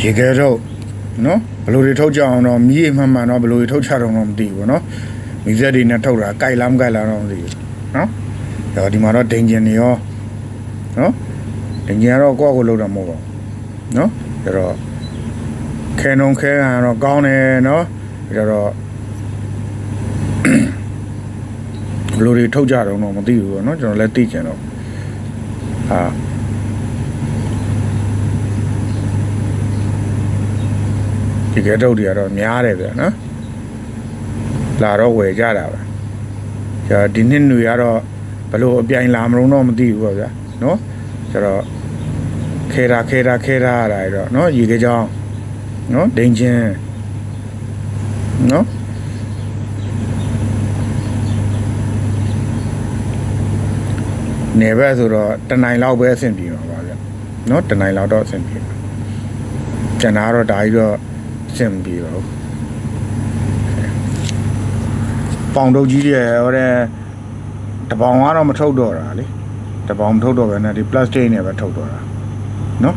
ရေခဲထုတ်နော်ဘယ်လိုတွေထုတ်ကြအောင်တော့မီးမှန်မှန်တော့ဘယ်လိုတွေထုတ်ချတော့မသိဘူးနော်မီးစက်တွေနဲ့ထုတ်တာကြိုက်လားမကြိုက်လားတော့မသိဘူးနော်ဒါဒီမှာတော့ဒင်ဂျင်တွေရောနော်ဒင်ဂျင်ကတော့ကိုယ့်ကိုလောက်တာမဟုတ်ပါဘူးနော်ဒါတော့ခဲနုံခဲကန်ကတော့ကောင်းတယ်နော်ဒါတော့ဘယ်လိုတွေထုတ်ကြတော့မသိဘူးပေါ့နော်ကျွန်တော်လည်းသိချင်တော့ဟာဒီကဲထုတ်တွေကတော့များတယ်ဗျာနော်လာတော့ဝယ်ကြတာပဲကြာဒီနှစ်တွေကတော့ဘယ်လိုအပြိုင်လာမလို့တော့မသိဘူးပေါ့ဗျာနော်ကျတော့ခဲတာရတာတော့နော်ရေကကြောင်းနော်ဒိန်ချင်းနော်နေပဲဆိုတော့တနိုင်လောက်ပဲအဆင်ပြေပါဗျာနော်တနိုင်လောက်တော့အဆင်ပြေကျန်တာတော့ဒါကြီးတော့အဆင်ပြေပါဘူးပေါင်တုပ်ကြီးတွေဟိုတဲ့တပေါင်ကတော့မထုတ်တော့တာလေတပေါင်မထုတ်တော့ပဲနဲ့ဒီ plastic နဲ့ပဲထုတ်တော့တာနော်